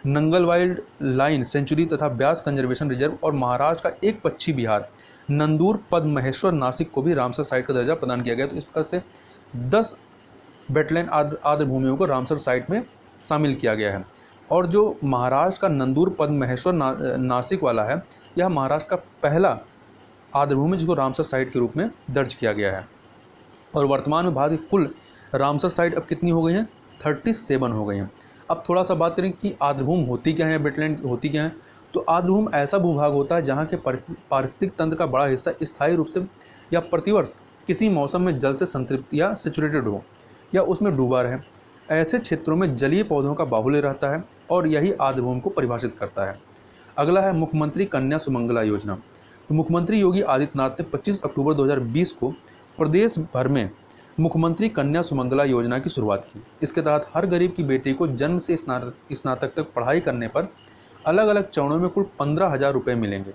Nangal wild life sanctuary तथा ब्यास कंजर्वेशन रिजर्व और महाराष्ट्र का एक पश्चिमी बिहार नंदूर पद्म महेश्वर नासिक को भी रामसर साइट का दर्जा प्रदान किया गया। तो इस प्रकार से 10 वेटलैंड आर्द्रभूमियों को रामसर साइट में शामिल किया गया है। और जो महाराष्ट्र का नंदूर पद्म महेश्वर नासिक वाला है, यह महाराष्ट्र का पहला आर्द्रभूमि जिसको रामसर साइट के रूप में दर्ज किया गया है। और वर्तमान में भारत की कुल रामसर साइट अब कितनी हो गई हैं? 37 हो गई हैं। अब थोड़ा सा बात करें कि आर्द्रभूमि होती क्या है, वेटलैंड होती क्या है। तो आर्द्रभूमि ऐसा भूभाग होता है जहाँ के पारिस्थितिक तंत्र का बड़ा हिस्सा स्थायी रूप से या प्रतिवर्ष किसी मौसम में जल से संतृप्त या सेचुरेटेड हो या उसमें डूबा रहे। ऐसे क्षेत्रों में जलीय पौधों का बाहुल्य रहता है और यही आर्द्रभूमि को परिभाषित करता है। अगला है मुख्यमंत्री कन्या सुमंगला योजना। तो मुख्यमंत्री योगी आदित्यनाथ ने 25 अक्टूबर 2020 को प्रदेश भर में मुख्यमंत्री कन्या सुमंगला योजना की शुरुआत की। इसके तहत हर गरीब की बेटी को जन्म से स्नातक तक पढ़ाई करने पर अलग अलग चरणों में कुल 15,000 रुपये मिलेंगे।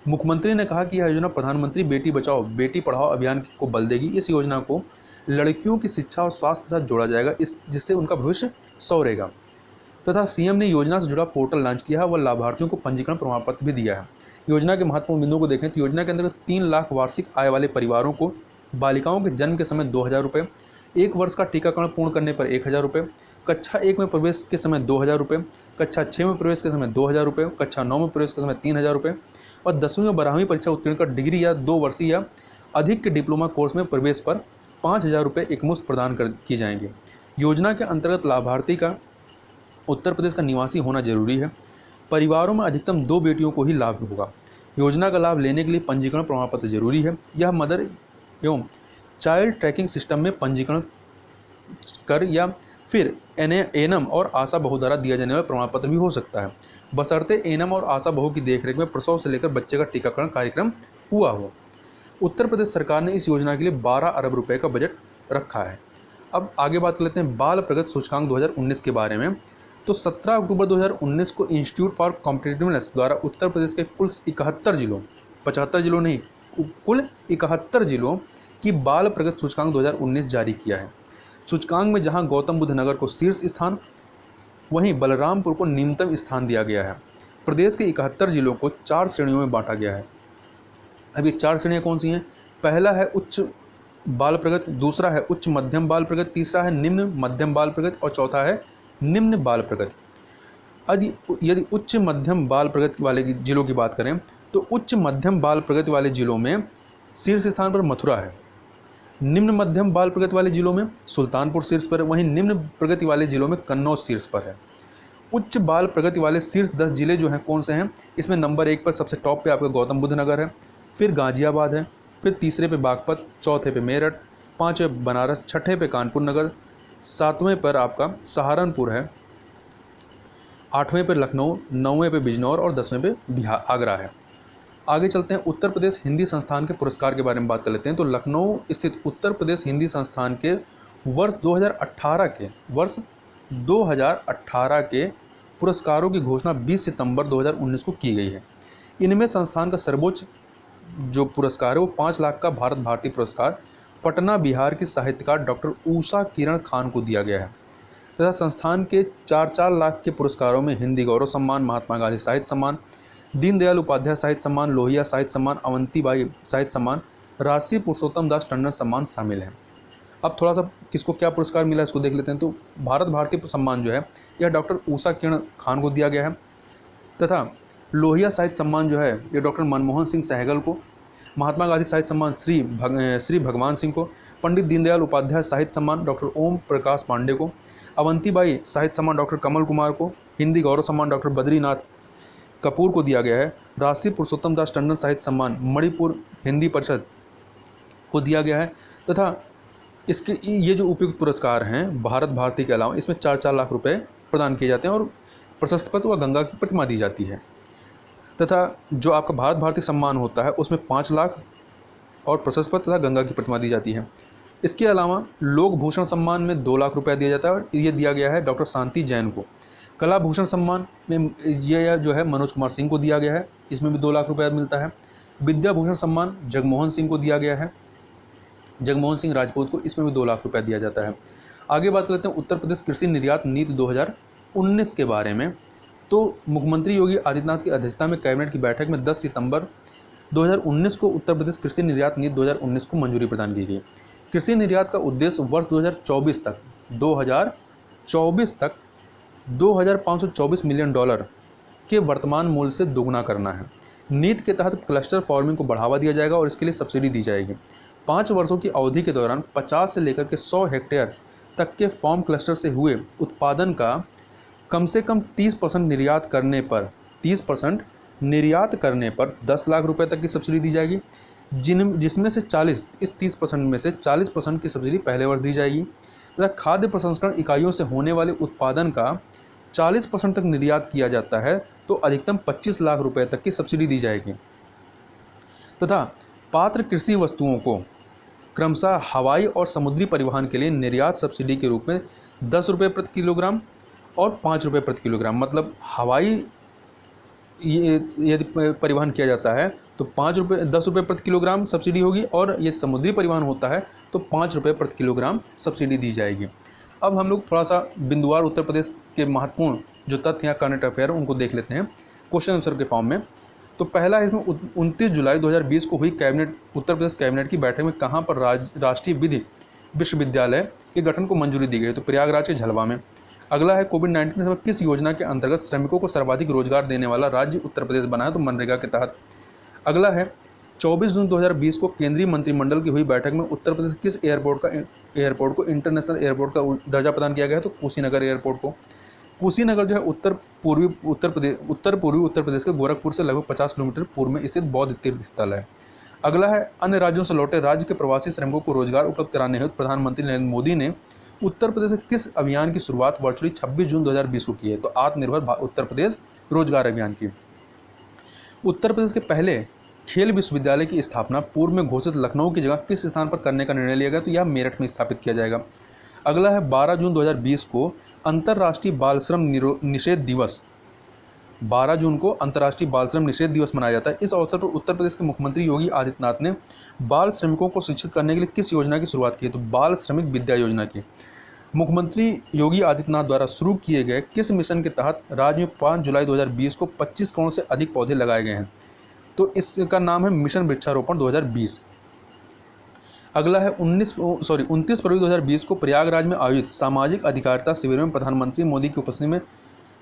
मुख्यमंत्री ने कहा कि यह योजना प्रधानमंत्री बेटी बचाओ बेटी पढ़ाओ अभियान को बल देगी। इस योजना को लड़कियों की शिक्षा और स्वास्थ्य के साथ जोड़ा जाएगा, जिससे उनका भविष्य संवरेगा। तथा सीएम ने योजना से जुड़ा पोर्टल लॉन्च किया है व लाभार्थियों को पंजीकरण प्रमाण पत्र भी दिया है। योजना के महत्वपूर्ण बिंदुओं को देखें तो योजना के अंतर्गत 3 लाख वार्षिक आय वाले परिवारों को बालिकाओं के जन्म के समय 2,000 रुपये, 1 वर्ष का टीकाकरण पूर्ण करने पर 1,000 रुपये, कक्षा 1 में प्रवेश के समय 2,000 रुपये, कक्षा 6 में प्रवेश के समय 2,000 रुपये, कक्षा 9 में प्रवेश के समय 3,000 रुपये और 10वीं और 12वीं परीक्षा उत्तीर्ण कर डिग्री या 2 वर्षीय या अधिक के डिप्लोमा कोर्स में प्रवेश पर 5,000 रुपये एकमुश्त प्रदान किए जाएंगे। योजना के अंतर्गत लाभार्थी का उत्तर प्रदेश का निवासी होना जरूरी है। परिवारों में अधिकतम 2 बेटियों को ही लाभ होगा। योजना का लाभ लेने के लिए पंजीकरण प्रमाण पत्र जरूरी है। यह मदर एवं चाइल्ड ट्रैकिंग सिस्टम में पंजीकरण कर या फिर एनएम और आशा बहू द्वारा दिया जाने वाला प्रमाण पत्र भी हो सकता है, बशर्ते एनएम और आशा बहू की देखरेख में प्रसव से लेकर बच्चे का टीकाकरण कार्यक्रम हुआ हो। उत्तर प्रदेश सरकार ने इस योजना के लिए 12 अरब रुपए का बजट रखा है। अब आगे बात कर लेते हैं बाल प्रगति सूचकांक 2019 के बारे में। तो 17 अक्टूबर 2019 को इंस्टीट्यूट फॉर कॉम्पिटिटिवनेस द्वारा उत्तर प्रदेश के कुल 71 जिलों, 75 जिलों नहीं, कुल 71 जिलों की बाल प्रगति सूचकांक 2019 जारी किया है। सूचकांक में जहां गौतम बुद्ध नगर को शीर्ष स्थान, वहीं बलरामपुर को निम्नतम स्थान दिया गया है। प्रदेश के 71 जिलों को 4 श्रेणियों में बांटा गया है। अब ये 4 श्रेणियाँ कौन सी हैं? पहला है उच्च बाल प्रगति, दूसरा है उच्च मध्यम बाल प्रगति, तीसरा है निम्न मध्यम बाल प्रगति और चौथा है निम्न बाल प्रगति। यदि उच्च मध्यम बाल प्रगति वाले जिलों की बात करें तो उच्च मध्यम बाल प्रगति वाले जिलों में शीर्ष स्थान पर मथुरा है। निम्न मध्यम बाल प्रगति वाले जिलों में सुल्तानपुर शीर्ष पर है, वहीं निम्न प्रगति वाले जिलों में कन्नौज शीर्ष पर है। उच्च बाल प्रगति वाले शीर्ष 10 जिले जो हैं कौन से हैं? इसमें नंबर 1 पर सबसे टॉप पे आपका गौतम बुद्ध नगर है, फिर गाजियाबाद है, फिर तीसरे पे बागपत, चौथे पे मेरठ, 5वें बनारस, 6ठे पे कानपुर नगर, 7वें पर आपका सहारनपुर है, 8वें पे लखनऊ, 9वें पे बिजनौर और 10वें पे आगरा है। आगे चलते हैं उत्तर प्रदेश हिंदी संस्थान के पुरस्कार के बारे में बात कर लेते हैं। तो लखनऊ स्थित उत्तर प्रदेश हिंदी संस्थान के वर्ष 2018 के पुरस्कारों की घोषणा 20 सितंबर 2019 को की गई है। इनमें संस्थान का सर्वोच्च जो पुरस्कार है वो 5 लाख का भारत भारती पुरस्कार पटना बिहार की साहित्यकार डॉक्टर उषा किरण खान को दिया गया है। तथा संस्थान के 4-4 लाख के पुरस्कारों में हिंदी गौरव सम्मान, महात्मा गांधी साहित्य सम्मान, दीनदयाल उपाध्याय साहित्य सम्मान, लोहिया साहित्य सम्मान, अवंतीबाई साहित्य सम्मान, राष्ट्रीय पुरुषोत्तम दास टंडन सम्मान शामिल है। अब थोड़ा सा किसको क्या पुरस्कार मिला इसको देख लेते हैं। तो भारत भारती सम्मान जो है यह डॉक्टर ऊषा किरण खान को दिया गया है, तथा लोहिया साहित्य सम्मान जो है ये डॉक्टर मनमोहन सिंह सहगल को, महात्मा गांधी साहित्य सम्मान श्री भगवान सिंह को, पंडित दीनदयाल उपाध्याय साहित्य सम्मान डॉक्टर ओम प्रकाश पांडे को, अवंतीबाई साहित्य सम्मान डॉक्टर कमल कुमार को, हिंदी गौरव सम्मान डॉक्टर बद्रीनाथ कपूर को दिया गया है, राष्ट्रीय पुरुषोत्तम दास टंडन साहित्य सम्मान मणिपुर हिंदी परिषद को दिया गया है, तथा इसके ये जो उपयुक्त पुरस्कार हैं भारत भारती के अलावा इसमें 4-4 लाख रुपए प्रदान किए जाते हैं और प्रशस्ति पत्र व गंगा की प्रतिमा दी जाती है, तथा जो आपका भारत भारती सम्मान होता है उसमें 5 लाख और प्रशस्ति पत्र तथा गंगा की प्रतिमा दी जाती है। इसके अलावा लोक भूषण सम्मान में 2 लाख रुपया दिया जाता है और ये दिया गया है डॉक्टर शांति जैन को। कला भूषण सम्मान में ये जो है मनोज कुमार सिंह को दिया गया है, इसमें भी 2 लाख रुपया मिलता है। विद्या भूषण सम्मान जगमोहन सिंह को दिया गया है, जगमोहन सिंह राजपूत को, इसमें भी 2 लाख रुपया दिया जाता है। आगे बात करते हैं उत्तर प्रदेश कृषि निर्यात नीति 2019 के बारे में। तो मुख्यमंत्री योगी आदित्यनाथ की अध्यक्षता में कैबिनेट की बैठक में 10 सितंबर 2019 को उत्तर प्रदेश कृषि निर्यात नीति 2019 को मंजूरी प्रदान की गई। कृषि निर्यात का उद्देश्य वर्ष 2024 तक 2,524 मिलियन डॉलर के वर्तमान मूल्य से दोगुना करना है। नीति के तहत क्लस्टर फार्मिंग को बढ़ावा दिया जाएगा और इसके लिए सब्सिडी दी जाएगी। 5 वर्षों की अवधि के दौरान 50 से लेकर के 100 हेक्टेयर तक के फार्म क्लस्टर से हुए उत्पादन का कम से कम 30% निर्यात करने पर 10 लाख रुपए तक की सब्सिडी दी जाएगी, जिसमें से 30% में से 40% की सब्सिडी पहले वर्ष दी जाएगी, तथा खाद्य प्रसंस्करण इकाइयों से होने वाले उत्पादन का 40% तक निर्यात किया जाता है तो अधिकतम 25 लाख रुपए तक की सब्सिडी दी जाएगी, तथा पात्र कृषि वस्तुओं को क्रमशः हवाई और समुद्री परिवहन के लिए निर्यात सब्सिडी के रूप में 10 रुपये प्रति किलोग्राम और 5 रुपये प्रति किलोग्राम, मतलब हवाई यदि परिवहन किया जाता है तो 10 रुपये प्रति किलोग्राम सब्सिडी होगी, और यदि समुद्री परिवहन होता है तो 5 रुपये प्रति किलोग्राम सब्सिडी दी जाएगी। अब हम लोग थोड़ा सा बिंदुवार उत्तर प्रदेश के महत्वपूर्ण जो तथ्य या करंट अफेयर उनको देख लेते हैं क्वेश्चन आंसर के फॉर्म में। तो पहला है इसमें 29 जुलाई 2020 को हुई उत्तर प्रदेश कैबिनेट की बैठक में कहाँ पर राष्ट्रीय विधि विश्वविद्यालय के गठन को मंजूरी दी गई, तो प्रयागराज के झलवा में। अगला है कोविड-19 के समय किस योजना के अंतर्गत श्रमिकों को सर्वाधिक रोजगार देने वाला राज्य उत्तर प्रदेश बना है, तो मनरेगा के तहत। अगला है 24 जून 2020 को केंद्रीय मंत्रिमंडल की हुई बैठक में उत्तर प्रदेश किस एयरपोर्ट को इंटरनेशनल एयरपोर्ट का दर्जा प्रदान किया गया है, तो कुशीनगर एयरपोर्ट को। कुशीनगर जो है उत्तर पूर्वी उत्तर प्रदेश के गोरखपुर से लगभग 50 किलोमीटर पूर्व में स्थित बौद्ध तीर्थ स्थल है। अगला है अन्य राज्यों से लौटे राज्य के प्रवासी श्रमिकों को रोजगार उपलब्ध कराने हेतु प्रधानमंत्री नरेंद्र मोदी ने उत्तर प्रदेश से किस अभियान की शुरुआत वर्चुअली 26 जून 2020 को की है, तो आत्मनिर्भर उत्तर प्रदेश रोजगार अभियान की। उत्तर प्रदेश के पहले खेल विश्वविद्यालय की स्थापना पूर्व में घोषित लखनऊ की जगह किस स्थान पर करने का निर्णय लिया गया, तो यह मेरठ में स्थापित किया जाएगा। अगला है 12 जून 2020 को अंतर्राष्ट्रीय बाल श्रम निषेध दिवस 12 जून को अंतर्राष्ट्रीय बाल श्रम निषेध दिवस मनाया जाता है। इस अवसर पर उत्तर प्रदेश के मुख्यमंत्री योगी आदित्यनाथ ने बाल श्रमिकों को शिक्षित करने के लिए किस योजना की शुरुआत की है, तो बाल श्रमिक विद्या योजना की। मुख्यमंत्री योगी आदित्यनाथ द्वारा शुरू किए गए किस मिशन के तहत राज्य में 5 जुलाई 2020 को 25 करोड़ से अधिक पौधे लगाए गए हैं, तो इसका नाम है मिशन वृक्षारोपण 2020। अगला है 29 फरवरी 2020 को प्रयागराज में आयोजित सामाजिक अधिकारिता शिविर में प्रधानमंत्री मोदी की उपस्थिति में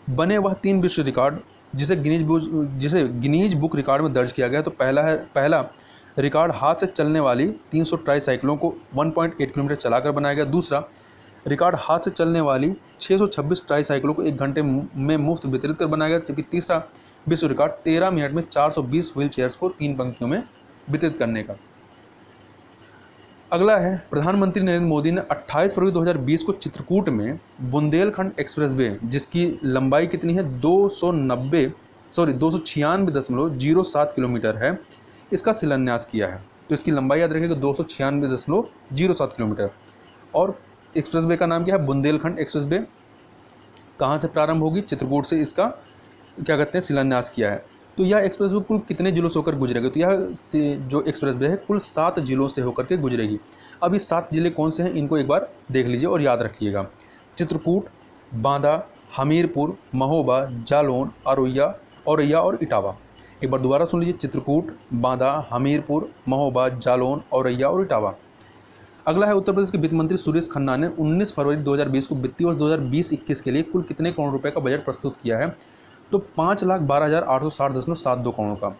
बने वह 3 विश्व रिकॉर्ड जिसे गिनीज बुक रिकॉर्ड में दर्ज किया गया। तो पहला रिकॉर्ड हाथ से चलने वाली 300 ट्राईसाइकिलों को 1.8 किलोमीटर चलाकर बनाया गया। दूसरा रिकॉर्ड हाथ से चलने वाली 626 ट्राईसाइकिलों को 1 घंटे में मुफ्त वितरित कर बनाया गया, जबकि तीसरा विश्व रिकॉर्ड 13 मिनट में 420 व्हील चेयर्स को 3 पंक्तियों में वितरित करने का। अगला है प्रधानमंत्री नरेंद्र मोदी ने 28 फरवरी 2020 को चित्रकूट में बुंदेलखंड एक्सप्रेसवे जिसकी लंबाई कितनी है 296.07 किलोमीटर है, इसका शिलान्यास किया है। तो इसकी लंबाई याद रखिएगा 296.07 किलोमीटर। और एक्सप्रेसवे का नाम क्या है, बुंदेलखंड एक्सप्रेसवे। कहाँ से प्रारंभ होगी, चित्रकूट से इसका क्या कहते हैं शिलान्यास किया है। तो यह एक्सप्रेसवे कुल कितने जिलों से होकर गुजरेगी, तो यह जो एक्सप्रेसवे है कुल 7 जिलों से होकर के गुजरेगी। अब ये 7 जिले कौन से हैं इनको एक बार देख लीजिए और याद रखिएगा। चित्रकूट, बांदा, हमीरपुर, महोबा, जालौन, औरैया और इटावा। एक बार दोबारा सुन लीजिए, चित्रकूट, बांदा, हमीरपुर, महोबा, जालौन, औरैया और इटावा। अगला है उत्तर प्रदेश के वित्त मंत्री सुरेश खन्ना ने 19 फरवरी 2020 को वित्तीय वर्ष 2020-21 के लिए कुल कितने करोड़ रुपए का बजट प्रस्तुत किया है? तो 5,12,860.72 करोड़ का।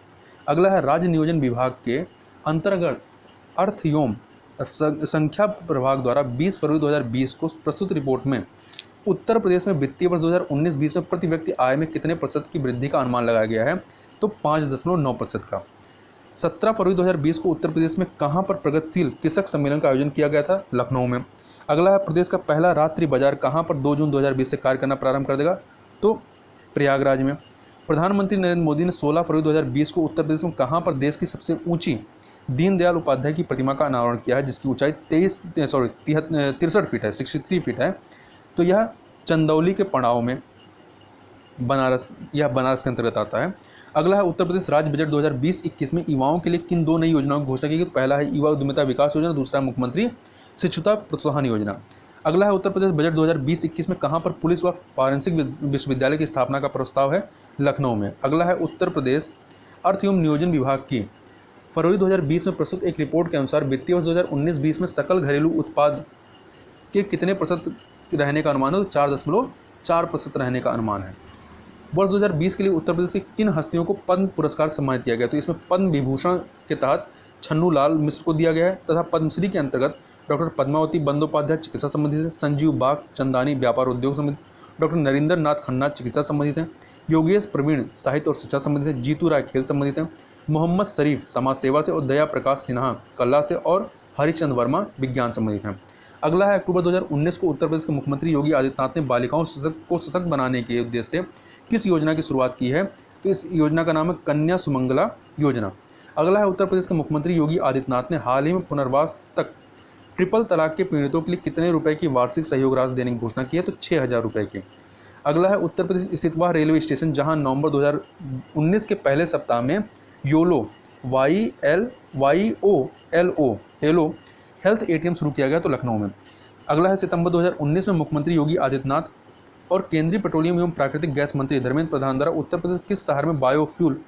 अगला है राज्य नियोजन विभाग के अंतर्गत अर्थ एवं संख्या प्रभाग द्वारा 20 फरवरी 2020 को प्रस्तुत रिपोर्ट में उत्तर प्रदेश में वित्तीय वर्ष 2019-20 में प्रति व्यक्ति आय में कितने प्रतिशत की वृद्धि का अनुमान लगाया गया है? तो 5.9% का। 17 फरवरी 2020 को उत्तर प्रदेश में कहां पर प्रगतिशील कृषक सम्मेलन का आयोजन किया गया था? लखनऊ में। अगला है प्रदेश का पहला रात्रि बाजार कहां पर 2 जून 2020 से कार्य करना प्रारंभ कर देगा? तो प्रयागराज में। प्रधानमंत्री नरेंद्र मोदी ने 16 फरवरी 2020 को उत्तर प्रदेश में कहां पर देश की सबसे ऊंची दीनदयाल उपाध्याय की प्रतिमा का अनावरण किया है, जिसकी ऊंचाई 63 फीट है, 63 फीट है। तो यह चंदौली के पड़ाव में बनारस के अंतर्गत आता है। अगला है उत्तर प्रदेश राज्य बजट 2020-21 में युवाओं के लिए किन 2 नई योजनाओं की घोषणा की गई? पहला है युवा उद्यमिता विकास योजना, दूसरा मुख्यमंत्री शिक्षुता प्रोत्साहन योजना। अगला है उत्तर प्रदेश बजट 2020-21 में कहां पर पुलिस व फॉरेंसिक विश्वविद्यालय की स्थापना का प्रस्ताव है? लखनऊ में। अगला है उत्तर प्रदेश अर्थ एवं नियोजन विभाग की फरवरी 2020 में प्रस्तुत एक रिपोर्ट के अनुसार वित्तीय वर्ष 2019-20 में सकल घरेलू उत्पाद के कितने प्रतिशत रहने का अनुमान है? तो 4.4% रहने का अनुमान है। वर्ष 2020 के लिए उत्तर प्रदेश की किन हस्तियों को पद्म पुरस्कार सम्मानित किया गया? तो इसमें पद्म विभूषण के तहत छन्नू लाल मिश्र को दिया गया है तथा पद्मश्री के अंतर्गत डॉक्टर पद्मावती बंदोपाध्याय चिकित्सा संबंधित है, संजीव बाग चंदानी व्यापार उद्योग संबंधित, डॉक्टर नरेंद्र नाथ खन्ना चिकित्सा संबंधित है, योगेश प्रवीण साहित्य और शिक्षा संबंधित है, जीतू राय खेल संबंधित है, मोहम्मद शरीफ समाज सेवा से और दया प्रकाश सिन्हा कला से और हरिचंद वर्मा विज्ञान संबंधित हैं। अगला है अक्टूबर 2019 को उत्तर प्रदेश के मुख्यमंत्री योगी आदित्यनाथ ने बालिकाओं को सशक्त बनाने के उद्देश्य से किस योजना की शुरुआत की है? तो इस योजना का नाम है कन्या सुमंगला योजना। अगला है उत्तर प्रदेश के मुख्यमंत्री योगी आदित्यनाथ ने हाल ही में पुनर्वास तक ट्रिपल तलाक के पीड़ितों के लिए कितने रुपए की वार्षिक सहयोग राशि देने की घोषणा की है? तो 6,000 रुपये की। अगला है उत्तर प्रदेश स्थित वह रेलवे स्टेशन जहां नवंबर 2019 के पहले सप्ताह में योलो YOLO हेल्थ ATM शुरू किया गया, तो लखनऊ में। अगला है सितंबर 2019 में मुख्यमंत्री योगी आदित्यनाथ और केंद्रीय पेट्रोलियम एवं प्राकृतिक गैस मंत्री धर्मेंद्र प्रधान द्वारा उत्तर प्रदेश किस शहर में बायोफ्यूल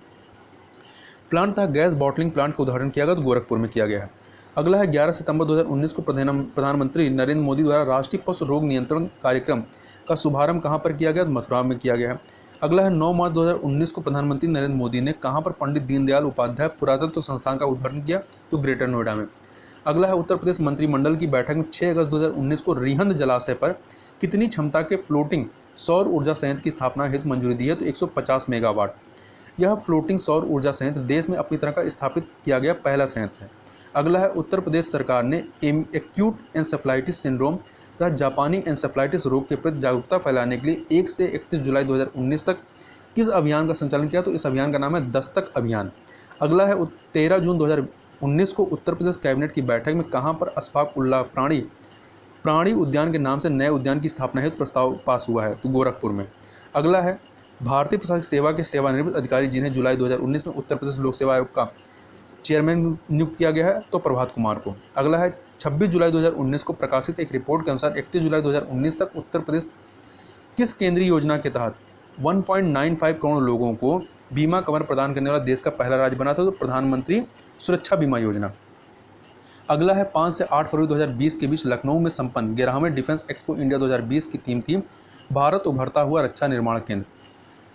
प्लांट तथा गैस बॉटलिंग प्लांट का उद्घाटन किया गया? तो गोरखपुर में किया गया है। अगला है 11 सितंबर 2019 को प्रधानमंत्री नरेंद्र मोदी द्वारा राष्ट्रीय पशु रोग नियंत्रण कार्यक्रम का शुभारंभ कहां पर किया गया? तो मथुरा में किया गया है। अगला है 9 मार्च 2019 को प्रधानमंत्री नरेंद्र मोदी ने कहां पर पंडित दीनदयाल उपाध्याय पुरातत्व संस्थान का उद्घाटन किया? तो ग्रेटर नोएडा में। अगला है उत्तर प्रदेश मंत्रिमंडल की बैठक में 6 अगस्त 2019 को रिहंद जलाशय पर कितनी क्षमता के फ्लोटिंग सौर ऊर्जा संयंत्र की स्थापना हेतु मंजूरी दी है? तो 150 मेगावाट। यह फ्लोटिंग सौर ऊर्जा संयंत्र देश में अपनी तरह का स्थापित किया गया पहला संयंत्र है। अगला है उत्तर प्रदेश सरकार ने एक्यूट एन्सेफलाइटिस सिंड्रोम तथा जापानी एन्सेफलाइटिस रोग के प्रति जागरूकता फैलाने के लिए 1 से 31 जुलाई 2019 तक किस अभियान का संचालन किया? तो इस अभियान का नाम है दस्तक अभियान। अगला है 13 जून 2019 को उत्तर प्रदेश कैबिनेट की बैठक में कहां पर अशफाक उल्लाह प्राणी उद्यान के नाम से नए उद्यान की स्थापना हेतु प्रस्ताव पास हुआ है? तो गोरखपुर में। अगला है भारतीय प्रशासनिक सेवा के सेवानिवृत्त अधिकारी जिन्हें जुलाई 2019 में उत्तर प्रदेश लोक सेवा आयोग का चेयरमैन नियुक्त किया गया है? तो प्रभात कुमार को। अगला है 26 जुलाई 2019 को प्रकाशित एक रिपोर्ट के अनुसार 31 जुलाई 2019 तक उत्तर प्रदेश किस केंद्रीय योजना के तहत 1.95 करोड़ लोगों को बीमा कवर प्रदान करने वाला देश का पहला राज्य बना था? तो प्रधानमंत्री सुरक्षा बीमा योजना। अगला है 5 से 8 फरवरी 2020 के बीच लखनऊ में संपन्न 11वें डिफेंस एक्सपो इंडिया 2020 की थीम थी भारत उभरता हुआ रक्षा निर्माण केंद्र।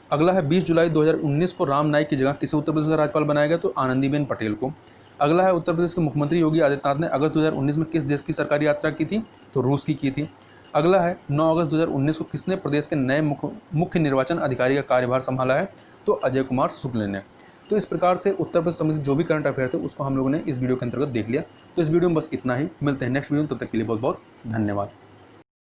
अगला है 20 जुलाई 2019 को राम नाईक की जगह किसे उत्तर प्रदेश का राज्यपाल बनाया गया? तो आनंदीबेन पटेल को। अगला है उत्तर प्रदेश के मुख्यमंत्री योगी आदित्यनाथ ने अगस्त 2019 में किस देश की सरकारी यात्रा की थी? तो रूस की थी। अगला है 9 अगस्त 2019 को किसने प्रदेश के नए मुख्य निर्वाचन अधिकारी का कार्यभार संभाला है? तो अजय कुमार शुक्ल ने। तो इस प्रकार से उत्तर प्रदेश संबंधित जो भी करंट अफेयर थे उसको हम लोगों ने इस वीडियो के अंतर्गत देख लिया। तो इस वीडियो में बस इतना ही, मिलते हैं नेक्स्ट वीडियो में, तब तक के लिए बहुत बहुत धन्यवाद।